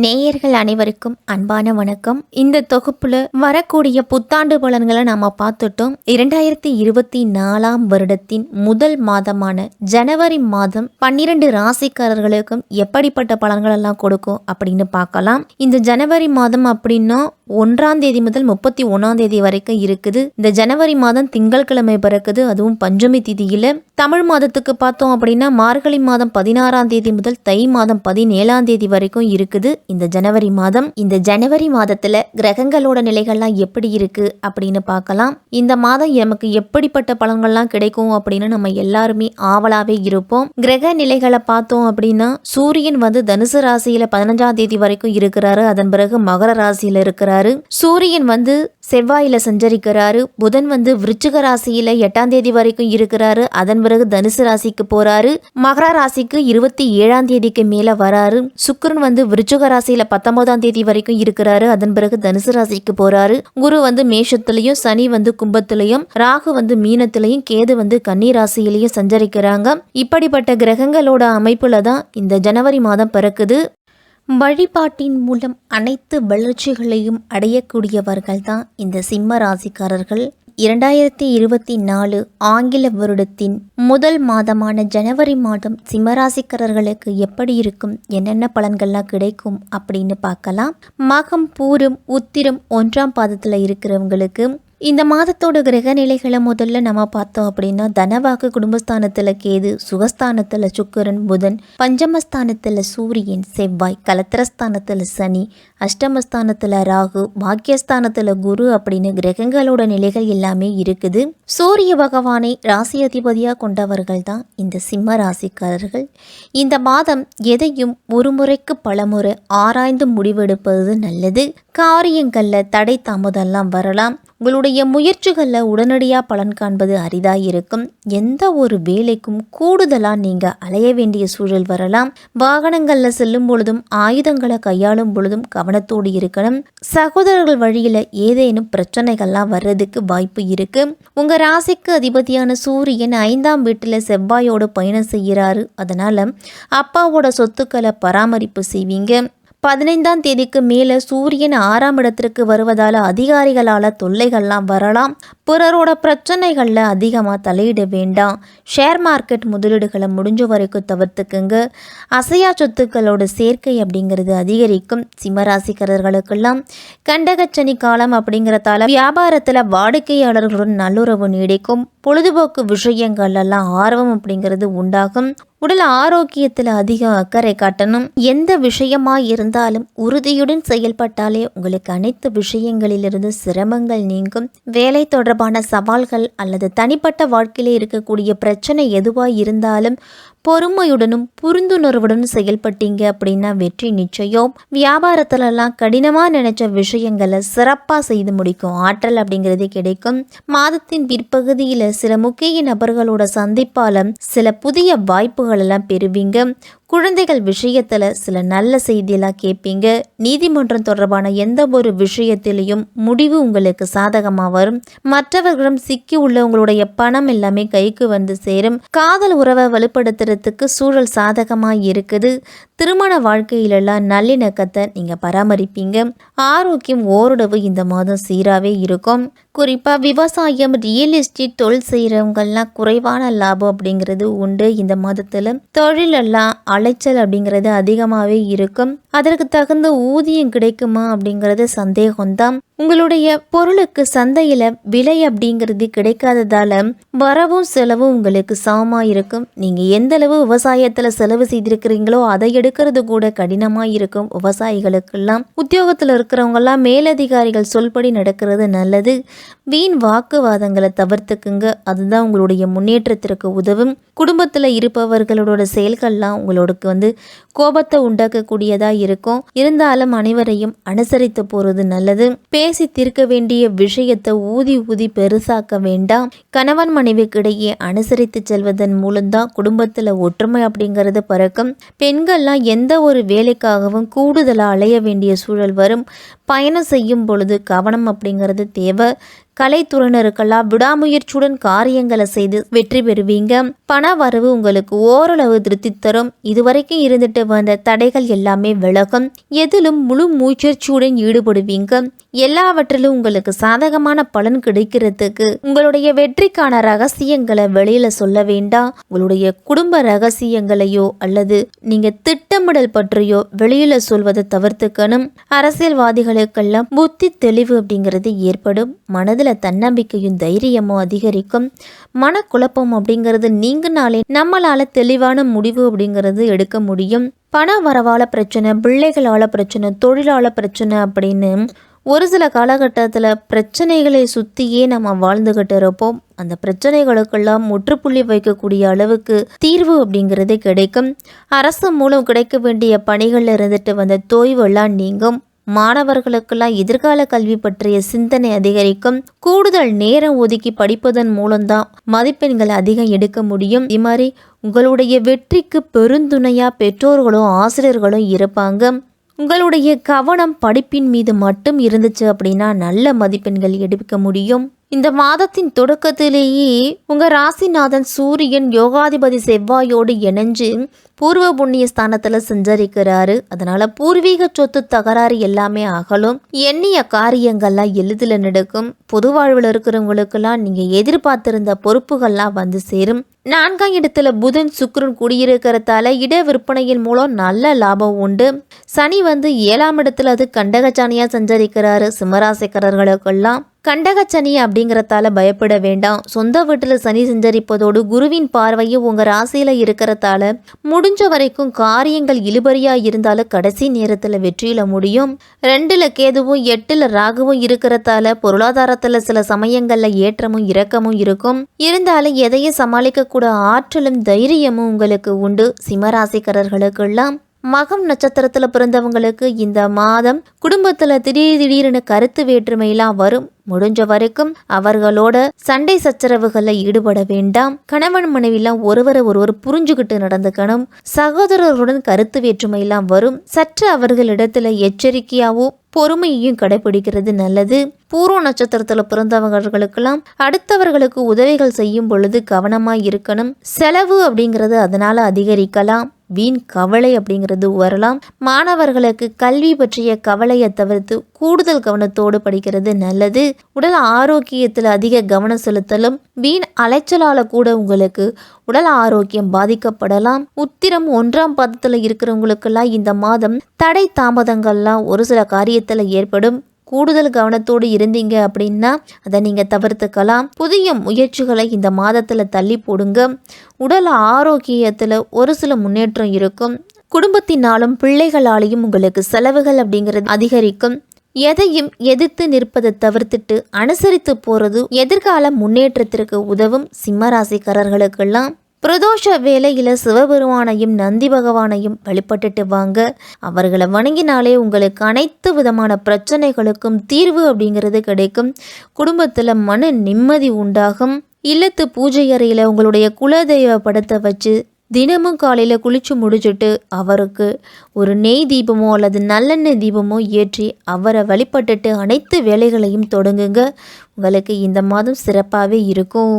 நேயர்கள் அனைவருக்கும் அன்பான வணக்கம். இந்த தொகுப்புல வரக்கூடிய புத்தாண்டு பலன்களை நாம பார்த்துட்டோம். 2024 வருடத்தின் முதல் மாதமான ஜனவரி மாதம் 12 ராசிக்காரர்களுக்கும் எப்படிப்பட்ட பலன்கள் எல்லாம் கொடுக்கும் அப்படின்னு பார்க்கலாம். இந்த ஜனவரி மாதம் அப்படின்னா 1ஆம் தேதி முதல் 31ஆம் தேதி வரைக்கும் இருக்குது. இந்த ஜனவரி மாதம் திங்கட்கிழமை பிறக்குது, அதுவும் பஞ்சமி திதியில. தமிழ் மாதத்துக்கு பார்த்தோம் அப்படின்னா மார்கழி மாதம் 16ஆம் தேதி முதல் தை மாதம் 17ஆம் தேதி வரைக்கும் இருக்குது இந்த ஜனவரி மாதம். இந்த ஜனவரி மாதத்துல கிரகங்களோட நிலைகள்லாம் எப்படி இருக்கு அப்படின்னு பார்க்கலாம். இந்த மாதம் நமக்கு எப்படிப்பட்ட பலன்கள்லாம் கிடைக்கும் அப்படின்னு நம்ம எல்லாருமே ஆவலாவே இருப்போம். கிரக நிலைகளை பார்த்தோம் அப்படின்னா சூரியன் தனுசு ராசியில 15ஆம் தேதி வரைக்கும் இருக்கிறாரு. அதன் பிறகு மகர ராசியில இருக்கிறாரு. சூரியன் செவ்வாயில சஞ்சரிக்கிறாரு. புதன் விருச்சிக ராசியில 8ஆம் தேதி வரைக்கும் இருக்கிறாரு. அதன் பிறகு தனுசு ராசிக்கு போறாரு. மகர ராசிக்கு 27ஆம் தேதிக்கு மேல வராரு. சுக்கிரன் விருச்சிக ராசியில 19ஆம் தேதி வரைக்கும் இருக்கிறாரு. அதன் பிறகு தனுசு ராசிக்கு போறாரு. குரு மேஷத்திலையும், சனி கும்பத்திலையும், ராகு மீனத்திலையும், கேது கன்னி ராசியிலையும் சஞ்சரிக்கிறாங்க. இப்படிப்பட்ட கிரகங்களோட அமைப்புல தான் இந்த ஜனவரி மாதம் பிறக்குது. வழிபாட்டின் மூலம் அனைத்து வளர்ச்சிகளையும் அடையக்கூடியவர்கள் தான் இந்த சிம்ம ராசிக்காரர்கள். 2024 ஆங்கில வருடத்தின் முதல் மாதமான ஜனவரி மாதம் சிம்மராசிக்காரர்களுக்கு எப்படி இருக்கும், என்னென்ன பலன்கள்லாம் கிடைக்கும் அப்படின்னு பார்க்கலாம். மகம், பூரம், உத்திரம் 1ஆம் பாதத்தில் இருக்கிறவங்களுக்கு இந்த மாதத்தோட கிரக நிலைகளை முதல்ல நம்ம பார்த்தோம் அப்படின்னா தனவாக்கு குடும்பஸ்தானத்தில் கேது, சுகஸ்தானத்தில் சுக்கிரன், புதன், பஞ்சமஸ்தானத்தில் சூரியன், செவ்வாய், கலத்திரஸ்தானத்தில் சனி, அஷ்டமஸ்தானத்தில் ராகு, பாக்கியஸ்தானத்தில் குரு அப்படின்னு கிரகங்களோட நிலைகள் எல்லாமே இருக்குது. சூரிய பகவானை ராசி அதிபதியாக கொண்டவர்கள் தான் இந்த சிம்ம ராசிக்காரர்கள். இந்த மாதம் எதையும் ஒரு முறைக்கு பலமுறை ஆராய்ந்து முடிவெடுப்பது நல்லது. காரியங்களில் தடை தாமதம்லாம் வரலாம். உங்களுடைய முயற்சிகளில் உடனடியாக பலன் காண்பது அரிதாக இருக்கும். எந்த ஒரு வேலைக்கும் கூடுதலாக நீங்கள் அலைய வேண்டிய சூழல் வரலாம். வாகனங்களில் செல்லும் பொழுதும் ஆயுதங்களை கையாளும் பொழுதும் கவனத்தோடு இருக்கணும். சகோதரர்கள் வழியில் ஏதேனும் பிரச்சனைகள்லாம் வர்றதுக்கு வாய்ப்பு இருக்கு. உங்கள் ராசிக்கு அதிபதியான சூரியன் 5ஆம் வீட்டில் செவ்வாயோடு பயணம் செய்கிறாரு. அதனால் அப்பாவோட சொத்துக்களை பராமரிப்பு செய்வீங்க. 15ஆம் தேதிக்கு மேலே சூரியன் 6ஆம் இடத்திற்கு வருவதால் அதிகாரிகளால் தொல்லைகள்லாம் வரலாம். பிறரோட பிரச்சனைகளில் அதிகமாக தலையிட வேண்டாம். ஷேர் மார்க்கெட் முதலீடுகளை முடிஞ்ச வரைக்கும் தவிர்த்துக்குங்க. அசையா சொத்துக்களோட சேர்க்கை அப்படிங்கிறது அதிகரிக்கும். சிம்மராசிக்காரர்களுக்கெல்லாம் கண்டகச்சனி காலம் அப்படிங்கிறதால வியாபாரத்தில் வாடிக்கையாளர்களுடன் நல்லுறவு நீடிக்கும். பொழுதுபோக்கு விஷயங்கள்லாம் ஆர்வம் அப்படிங்கிறது உண்டாகும். உடல் ஆரோக்கியத்தில் அதிகம் அக்கறை காட்டணும். எந்த விஷயமா இருந்தாலும் உறுதியுடன் செயல்பட்டாலே உங்களுக்கு அனைத்து விஷயங்களிலிருந்து சிரமங்கள் நீங்கும். வேலை தொடர்பான சவால்கள் அல்லது தனிப்பட்ட வாழ்க்கையிலே இருக்கக்கூடிய பிரச்சனை எதுவாக இருந்தாலும் பொறுமையுடனும் புரிந்துணர்வுடனும் செயல்பட்டீங்க அப்படின்னா வெற்றி நிச்சயம். வியாபாரத்திலலாம் கடினமாக நினைச்ச விஷயங்களை சிறப்பாக செய்து முடிக்கும் ஆற்றல் அப்படிங்கிறது கிடைக்கும். மாதத்தின் பிற்பகுதியில் சில முக்கிய நபர்களோட சந்திப்பால சில புதிய வாய்ப்புகள் எல்லாம் பெறுவீங்க. குழந்தைகள் விஷயத்தில் சில நல்ல செய்தியெல்லாம் கேட்பீங்க. நீதிமன்றம் தொடர்பான எந்த ஒரு விஷயத்திலையும் முடிவு உங்களுக்கு சாதகமாக வரும். மற்றவர்களிடம் சிக்கி உள்ள உங்களுடைய பணம் எல்லாமே கைக்கு சேரும். காதல் உறவை வலுப்படுத்துறதுக்கு சூழல் சாதகமாக இருக்குது. திருமண வாழ்க்கையிலெல்லாம் நல்லிணக்கத்தை நீங்கள் பராமரிப்பீங்க. ஆரோக்கியம் ஓரளவு இந்த மாதம் சீராகவே இருக்கும். குறிப்பாக விவசாயம், ரியல் எஸ்டேட் தொழில் செய்கிறவங்கெல்லாம் குறைவான லாபம் அப்படிங்கிறது உண்டு. இந்த மாதத்தில் தொழிலெல்லாம் அலைச்சல் அப்படிங்கிறது அதிகமாகவே இருக்கும். அதற்கு தகுந்த ஊதியம் கிடைக்குமா அப்படிங்கிறது சந்தேகம்தான். உங்களுடைய பொருளுக்கு சந்தையில் விலை அப்படிங்கிறது கிடைக்காததால வரவும் செலவும் உங்களுக்கு சமமாக இருக்கும். நீங்கள் எந்த அளவு விவசாயத்தில் செலவு செய்திருக்கிறீங்களோ அதை எடுக்கிறது கூட கடினமாக இருக்கும். விவசாயிகளுக்கெல்லாம் உத்தியோகத்தில் இருக்கிறவங்கெல்லாம் மேலதிகாரிகள் சொல்படி நடக்கிறது நல்லது. வீண் வாக்குவாதங்களை தவிர்த்துக்குங்க. அதுதான் உங்களுடைய முன்னேற்றத்திற்கு உதவும். குடும்பத்தில் இருப்பவர்களோட செயல்கள்லாம் உங்களுக்கு கோபத்தை உண்டாக்கக்கூடியதாக இருக்கும். இருந்தாலும் அனைவரையும் அனுசரித்து போகிறது நல்லது. பேசி தீர்க்க வேண்டிய விஷயத்தை ஊதி பெருசாக்க வேண்டாம். கணவன் மனைவிக்கு இடையே அனுசரித்து செல்வதன் மூலம்தான் குடும்பத்தில் ஒற்றுமை அப்படிங்கிறது பிறக்கும். பெண்கள்லாம் எந்த ஒரு வேலைக்காகவும் கூடுதலாக அலைய வேண்டிய சூழல் வரும். பயணம் செய்யும் பொழுது கவனம் அப்படிங்கிறது தேவை. கலைத்துறையினருக்கெல்லாம் விடாமுயற்சியுடன் காரியங்களை செய்து வெற்றி பெறுவீங்க. பண வரவு உங்களுக்கு ஓரளவு திருப்தி தரும். இதுவரைக்கும் இருந்துட்டு வந்த தடைகள் எல்லாமே விலகும். எதிலும் முழு முயற்சியுடன் ஈடுபடுவீங்க. எல்லாவற்றிலும் உங்களுக்கு சாதகமான பலன் கிடைக்கிறதுக்கு உங்களுடைய வெற்றிக்கான ரகசியங்களை வெளியில சொல்ல வேண்டாம். உங்களுடைய குடும்ப ரகசியங்களையோ அல்லது நீங்க திட்டமிடல் பற்றியோ வெளியில சொல்வதை தவிர்த்துக்கணும். அரசியல்வாதிகளுக்கெல்லாம் புத்தி தெளிவு அப்படிங்கிறது ஏற்படும். மனதுல தன்னம்பிக்கையும் தைரியமும் அதிகரிக்கும். மனக்குழப்பம் அப்படிங்கிறது நீங்கனாலே நம்மளால தெளிவான முடிவு அப்படிங்கிறது எடுக்க முடியும். பண வரவால பிரச்சனை, பிள்ளைகளால பிரச்சனை, தொழிலால பிரச்சனை அப்படின்னு ஒரு சில காலகட்டத்தில் பிரச்சனைகளை சுற்றியே நம்ம வாழ்ந்துகிட்டு இருப்போம். அந்த பிரச்சனைகளுக்கெல்லாம் முற்றுப்புள்ளி வைக்கக்கூடிய அளவுக்கு தீர்வு அப்படிங்கிறது கிடைக்கும். அரசு மூலம் கிடைக்க வேண்டிய பணிகளில் இருந்துட்டு வந்த தொய்வெல்லாம் நீங்கும். மாணவர்களுக்கெல்லாம் எதிர்கால கல்வி பற்றிய சிந்தனை அதிகரிக்கும். கூடுதல் நேரம் ஒதுக்கி படிப்பதன் மூலம்தான் மதிப்பெண்கள் அதிகம் எடுக்க முடியும். இது மாதிரி உங்களுடைய வெற்றிக்கு பெருந்துணையா பெற்றோர்களும் ஆசிரியர்களும் இருப்பாங்க. உங்களுடைய கவனம் படிப்பின் மீது மட்டும் இருந்துச்சு அப்படின்னா நல்ல மதிப்பெண்கள் எடுக்க முடியும். இந்த மாதத்தின் தொடக்கத்திலேயே உங்க ராசிநாதன் சூரியன் யோகாதிபதி செவ்வாயோடு இணைஞ்சு பூர்வ புண்ணிய ஸ்தானத்துல சஞ்சரிக்கிறாரு. அதனால பூர்வீக சொத்து தகராறு எல்லாமே அகலும். எண்ணிய காரியங்கள்லாம் எளிதில் நடக்கும். பொது வாழ்வில் இருக்கிறவங்களுக்கெல்லாம் நீங்க எதிர்பார்த்திருந்த பொறுப்புகள்லாம் வந்து சேரும். 4ஆம் இடத்துல புதன் சுக்கிரன் குடியிருக்கிறதால இட விற்பனையின் மூலம் நல்ல லாபம் உண்டு. சனி 7ஆம் இடத்துல அது கண்டகச்சனியா சஞ்சரிக்கிறாரு. சிம்மராசிக்காரர்களுக்கெல்லாம் கண்டகச்சனி அப்படிங்கிறதால பயப்பட வேண்டாம். சொந்த வீட்டில் சனி சஞ்சரிப்பதோடு குருவின் பார்வையும் உங்க ராசியில இருக்கிறதால முடிஞ்ச வரைக்கும் காரியங்கள் இழுபறியா இருந்தாலும் கடைசி நேரத்துல வெற்றியில முடியும். 2ல் கேதுவும் 8ல் ராகுவும் இருக்கிறதால பொருளாதாரத்துல சில சமயங்கள்ல ஏற்றமும் இறக்கமும் இருக்கும். இருந்தாலும் எதையும் சமாளிக்க கூட ஆற்றலும் தைரியமும் உங்களுக்கு உண்டு. சிம்மராசிக்காரர்களுக்கெல்லாம் மகம் நட்சத்திரத்துல பிறந்தவங்களுக்கு இந்த மாதம் குடும்பத்துல திடீர்னு கருத்து வேற்றுமையெல்லாம் வரும். முடிஞ்ச வரைக்கும் அவர்களோட சண்டை சச்சரவுகள்ல ஈடுபட வேண்டாம். கணவன் மனைவிலாம் ஒருவர் புரிஞ்சுக்கிட்டு நடந்துக்கணும். சகோதரர்களுடன் கருத்து வேற்றுமையெல்லாம் வரும். சற்று அவர்களிடத்துல எச்சரிக்கையாவோ பொறுமையையும் கடைபிடிக்கிறது நல்லது. பூர்வ நட்சத்திரத்துல பிறந்தவர்களுக்கெல்லாம் அடுத்தவர்களுக்கு உதவிகள் செய்யும் பொழுது கவனமா இருக்கணும். செலவு அப்படிங்கிறது அதனால அதிகரிக்கலாம். வீண் கவலை அப்படிங்கிறது வரலாம். மாணவர்களுக்கு கல்வி பற்றிய கவலையை தவிர்த்து கூடுதல் கவனத்தோடு படிக்கிறது நல்லது. உடல் ஆரோக்கியத்தில் அதிக கவனம் செலுத்தலும். வீண் அலைச்சலால கூட உங்களுக்கு உடல் ஆரோக்கியம் பாதிக்கப்படலாம். உத்திரம் 1ஆம் பாதத்தில் இருக்கிறவங்களுக்கெல்லாம் இந்த மாதம் தடை தாமதங்கள்லாம் ஒரு சில காரியத்தில் ஏற்படும். கூடுதல் கவனத்தோடு இருந்தீங்க அப்படின்னா அதை நீங்கள் தவிர்த்துக்கலாம். புதிய முயற்சிகளை இந்த மாதத்தில் தள்ளி போடுங்க. உடல் ஆரோக்கியத்தில் ஒரு சில முன்னேற்றம் இருக்கும். குடும்பத்தினாலும் பிள்ளைகளாலையும் உங்களுக்கு செலவுகள் அப்படிங்கிறது அதிகரிக்கும். எதையும் எதிர்த்து நிற்பதை தவிர்த்துட்டு அனுசரித்து போகிறது எதிர்கால முன்னேற்றத்திற்கு உதவும். சிம்மராசிக்காரர்களுக்கெல்லாம் பிரதோஷ வேளையில சிவபெருமானையும் நந்தி பகவானையும் வழிபட்டுட்டு வாங்க. அவர்களை வணங்கினாலே உங்களுக்கு அனைத்து விதமான பிரச்சனைகளுக்கும் தீர்வு அப்படிங்கிறது கிடைக்கும். குடும்பத்தில் மன நிம்மதி உண்டாகும். இல்லத்து பூஜை அறையில் உங்களுடைய குலதெய்வ படத்தை வச்சு தினமும் காலையில் குளிச்சு முடிச்சுட்டு அவருக்கு ஒரு நெய் தீபமோ அல்லது நல்லெண்ணெய் தீபமோ ஏற்றி அவரை வழிபட்டுட்டு அனைத்து வேலைகளையும் தொடங்குங்க. உங்களுக்கு இந்த மாதம் சிறப்பாகவே இருக்கும்.